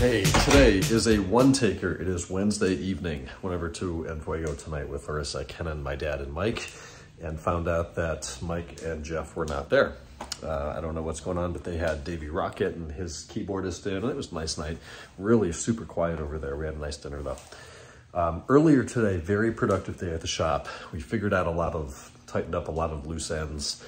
Hey, today is a one-taker. It is Wednesday evening. Went over to El Fuego tonight with Larissa, Kenan, my dad, and Mike, and found out that Mike and Jeff were not there. I don't know what's going on, but they had Davey Rocket and his keyboardist in, and it was a nice night. Really super quiet over there. We had a nice dinner though. Earlier today, very productive day at the shop. We figured out tightened up a lot of loose ends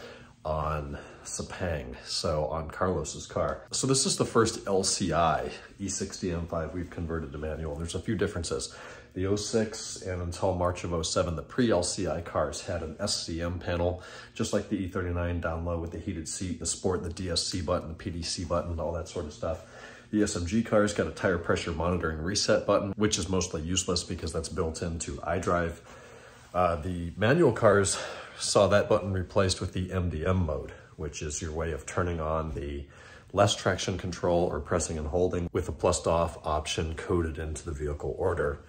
on Sepang, so on Carlos's car. So this is the first LCI E60M5 we've converted to manual. There's a few differences. The 06 and until March of 07, the pre-LCI cars had an SCM panel, just like the E39 down low with the heated seat, the Sport, the DSC button, the PDC button, all that sort of stuff. The SMG cars got a tire pressure monitoring reset button, which is mostly useless because that's built into iDrive. The manual cars saw that button replaced with the MDM mode, which is your way of turning on the less traction control or pressing and holding with a plus off option coded into the vehicle order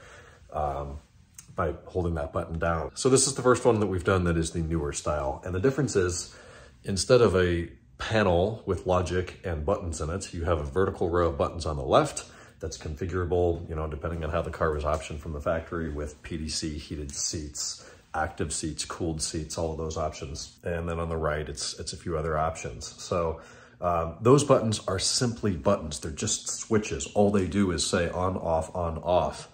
by holding that button down. So this is the first one that we've done that is the newer style. And the difference is, instead of a panel with logic and buttons in it, you have a vertical row of buttons on the left that's configurable, depending on how the car was optioned from the factory, with PDC, heated seats, active seats, cooled seats, all of those options. And then on the right, it's a few other options. So those buttons are simply buttons. They're just switches. All they do is say on, off,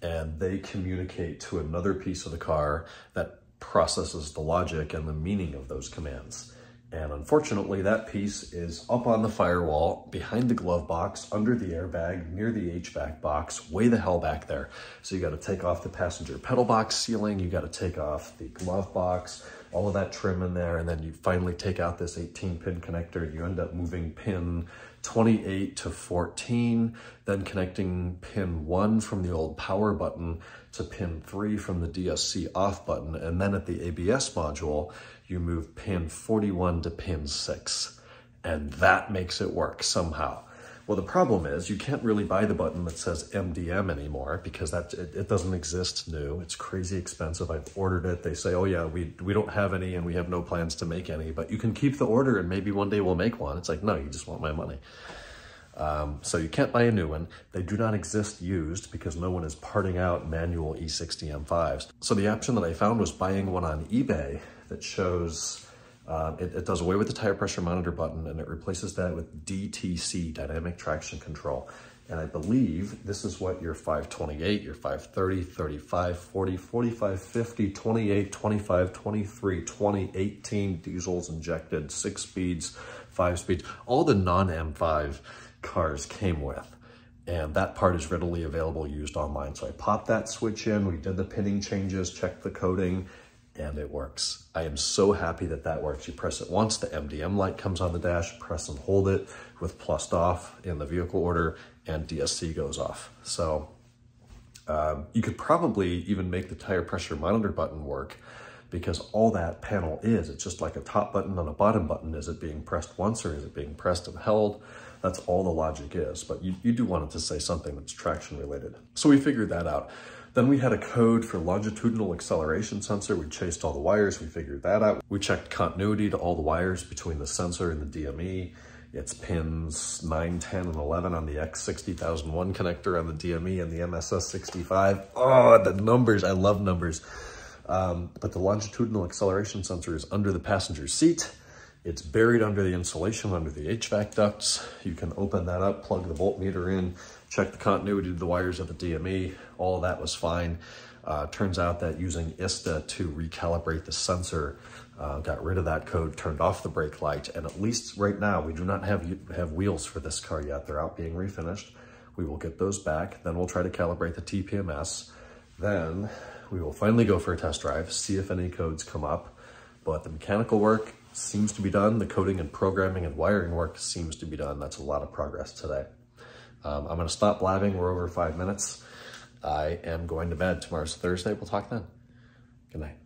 and they communicate to another piece of the car that processes the logic and the meaning of those commands. And unfortunately, that piece is up on the firewall, behind the glove box, under the airbag, near the HVAC box, way the hell back there. So you got to take off the passenger pedal box sealing, you got to take off the glove box, all of that trim in there, and then you finally take out this 18-pin connector. You end up moving pin 28 to 14, then connecting pin 1 from the old power button to pin 3 from the DSC off button, and then at the ABS module, you move pin 41 to pin 6, and that makes it work somehow. Well, the problem is you can't really buy the button that says MDM anymore because it doesn't exist new. It's crazy expensive. I've ordered it. They say, oh yeah, we don't have any and we have no plans to make any, but you can keep the order and maybe one day we'll make one. It's like, no, you just want my money. So you can't buy a new one. They do not exist used because no one is parting out manual E60M5s. So the option that I found was buying one on eBay that shows, it does away with the tire pressure monitor button and it replaces that with DTC, dynamic traction control. And I believe this is what your 528, your 530, 35, 40, 45, 50, 28, 25, 23, 20, 18 diesels injected, 6 speeds, 5 speeds, all the non-M5 cars came with. And that part is readily available used online. So I popped that switch in, we did the pinning changes, checked the coding, and it works. I am so happy that that works. You press it once, the MDM light comes on the dash, press and hold it with plus off in the vehicle order, and DSC goes off. So you could probably even make the tire pressure monitor button work because all that panel is, it's just like a top button and a bottom button. Is it being pressed once or is it being pressed and held? That's all the logic is, but you do want it to say something that's traction related. So we figured that out. Then we had a code for longitudinal acceleration sensor. We chased all the wires, we figured that out. We checked continuity to all the wires between the sensor and the DME. It's pins 9, 10, and 11 on the X60001 connector on the DME and the MSS65. Oh, the numbers, I love numbers. But the longitudinal acceleration sensor is under the passenger seat. It's buried under the insulation, under the HVAC ducts. You can open that up, plug the voltmeter in, check the continuity of the wires at the DME. All of that was fine. Turns out that using ISTA to recalibrate the sensor, got rid of that code, turned off the brake light, and at least right now, we do not have wheels for this car yet. They're out being refinished. We will get those back. Then we'll try to calibrate the TPMS. Then we will finally go for a test drive, see if any codes come up. But the mechanical work seems to be done. The coding and programming and wiring work seems to be done. That's a lot of progress today. I'm gonna stop blabbing. We're over 5 minutes. I am going to bed. Tomorrow's Thursday. We'll talk then. Good night.